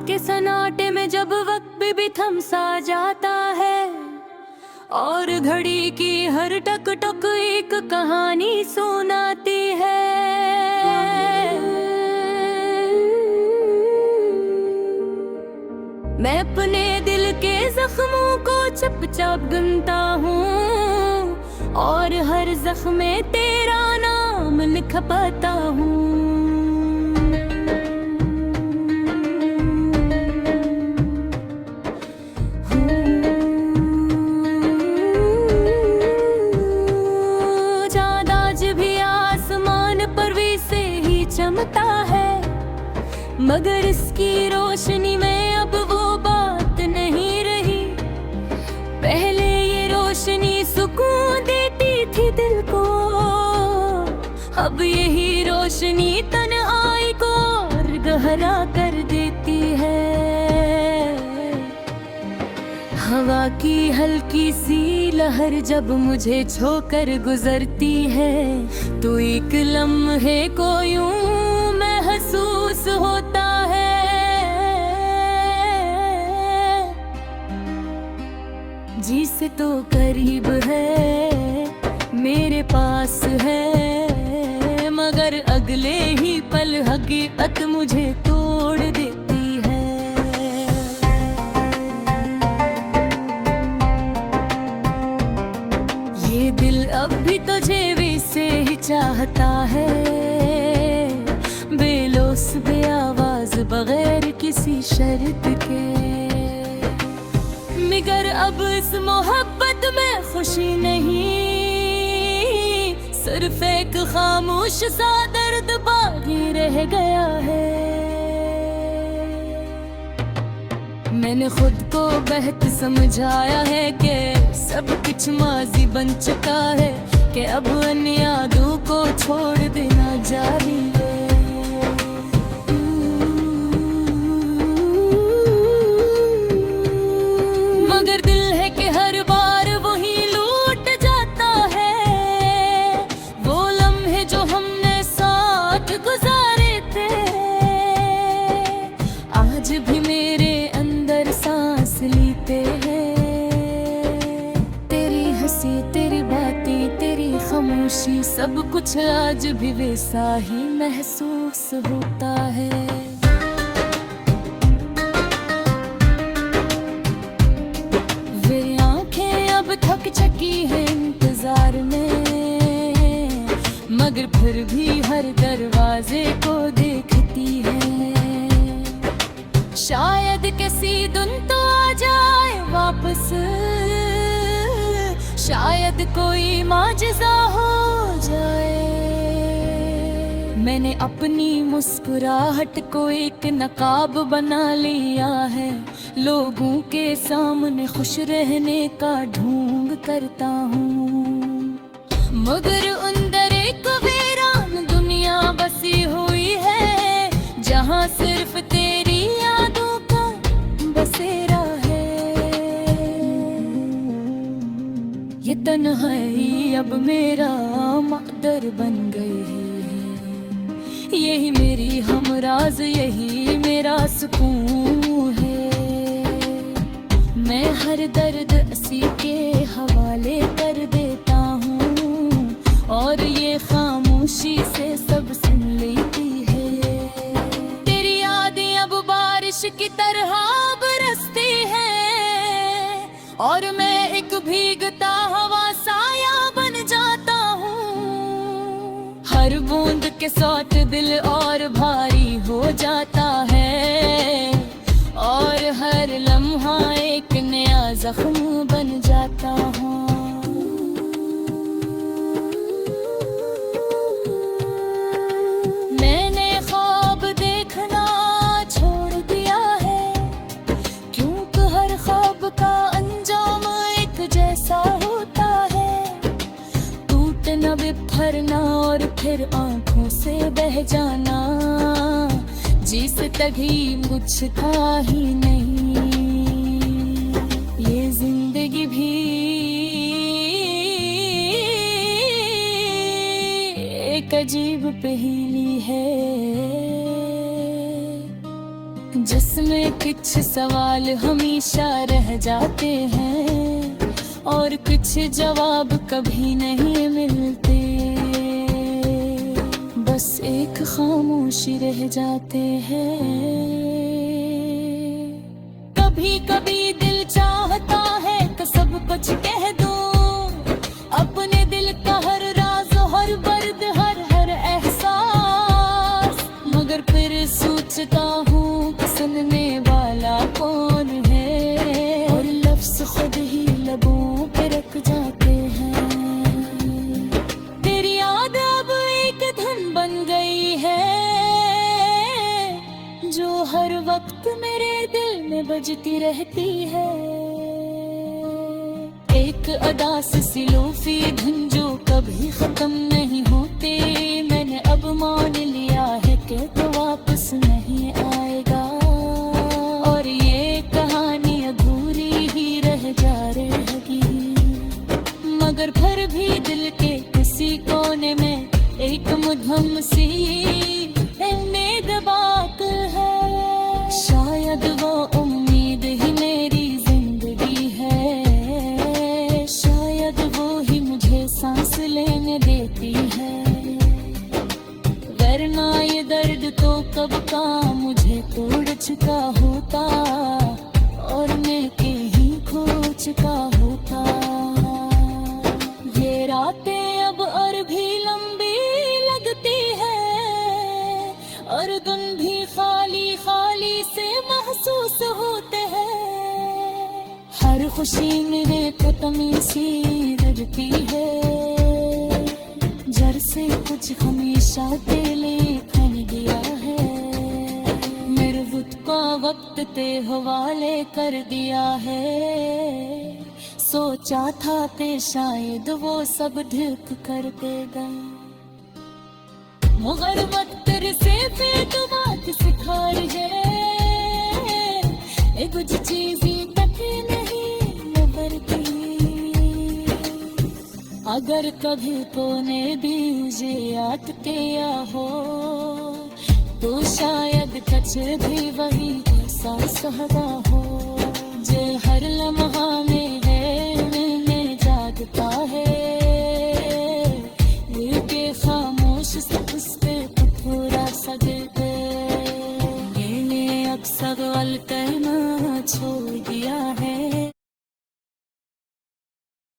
के सन्नाटे में जब वक्त भी थम सा जाता है और घड़ी की हर टक टक एक कहानी सुनाती है। मैं अपने दिल के जख्मों को चुपचाप गिनता हूँ और हर जख्म में तेरा नाम लिख पाता हूँ। चाँद आज भी आसमान पर वैसे ही चमकता है, मगर इसकी रोशनी में अब वो बात नहीं रही। पहले ये रोशनी सुकून देती थी दिल को, अब यही रोशनी तन्हाई को और गहरा कर देती है। हवा की हल्की सी लहर जब मुझे छोकर गुजरती है तो एक लम्हे को यूं महसूस होता है। जी से तो करीब है, मेरे पास है, मगर अगले ही पल हकीकत मुझे तोड़ देती है। ये दिल अब भी तुझे वैसे ही चाहता है, बेलोस बेआवाज बगैर किसी शर्त के। मगर अब इस मोहब्बत में खुशी नहीं, सिर्फ एक खामोश सा दर्द बाकी रह गया है। मैंने खुद को बेहतर समझाया है कि सब कुछ माजी बन चुका है, कि अब उन यादों को छोड़ देना जारी है। मगर दिल है कि हर बार वही लौट जाता है, वो लम्हे जो हमने साथ गुजारे थे। आज भी मेरे अंदर सांस लेते हैं, तेरी हंसी, तेरी बातें, तेरी खामोशी, सब कुछ आज भी वैसा ही महसूस होता है। थक चकी है इंतजार में, मगर फिर भी हर दरवाजे को देखती है। शायद किसी दिन तो आ जाए वापस, शायद कोई माजिज़ा हो जाए। मैंने अपनी मुस्कुराहट को एक नकाब बना लिया है, लोगों के सामने खुश रहने का ढोंग करता हूँ, मगर अंदर एक वीरान दुनिया बसी हुई है, जहाँ सिर्फ तेरी यादों का बसेरा है। ये तन्हाई अब मेरा मकदर बन गई है, यही मेरी हमराज, यही मेरा सुकून है। मैं हर दर्द असी के हवाले कर देता हूँ और ये खामोशी से सब सुन लेती है। तेरी यादें अब बारिश की तरह बरसती हैं और मैं एक भीगता हवा साया बन जाता हूँ। हर बूंद के साथ दिल और भारी हो जाता है और हर लम्हा एक नया जख्म बन जाता हूँ। मैंने ख्वाब देखना छोड़ दिया है, क्योंकि हर ख्वाब का अंजाम एक जैसा होता है। टूटना, बिखरना और फिर आंखों से बह जाना, जिस तभी कुछ था ही नहीं। ये जिंदगी भी एक अजीब पहेली है, जिसमें कुछ सवाल हमेशा रह जाते हैं और कुछ जवाब कभी नहीं मिलते, बस एक खामोशी रह जाते हैं। कभी कभी दिल चाहता है कि सब कुछ कह दूं, अपने दिल का हर राज, हर दर्द, हर एहसास, मगर फिर सोचता हूँ कि सुनने वाला कौन है, और लफ्ज़ खुद ही लबों पे रख जाते हैं। तेरी याद अब एक धुन बन गई है जो हर वक्त मेरे दिल में बजती रहती है। एक अदास सी लोफी धुन जो कभी खत्म नहीं होती, मैंने अब मान लिया है कि तो वापस नहीं आएगा, और ये कहानी अधूरी ही रह जा रहेगी, मगर फिर भी दिल के किसी कोने में एक मधुम सी उम्मीद बाकी है। शायद वो उम्मीद ही मेरी जिंदगी है, शायद वो ही मुझे सांस लेने देती है, वरना ये दर्द तो कब का मुझे तोड़ चुका होता और मैं कहीं खो चुका होता। ये रातें अब और भी लंबी लगती है और दिन भी खाली खाली से महसूस होते हैं। हर खुशी मेरे कदमी सी रजती है, जर से कुछ हमेशा दिले फैल गया है, मेरे बुत का वक्त ते हवाले कर दिया है। सोचा था कि शायद वो सब ढक कर देगा, मगर वक्त से फिर तो बात सिखा है, एक कुछ चीजें तक नहीं नबरती। अगर कभी तूने भी मुझे याद किया हो तो शायद कुछ भी वही ऐसा सहरा हो, जो हर लम्हा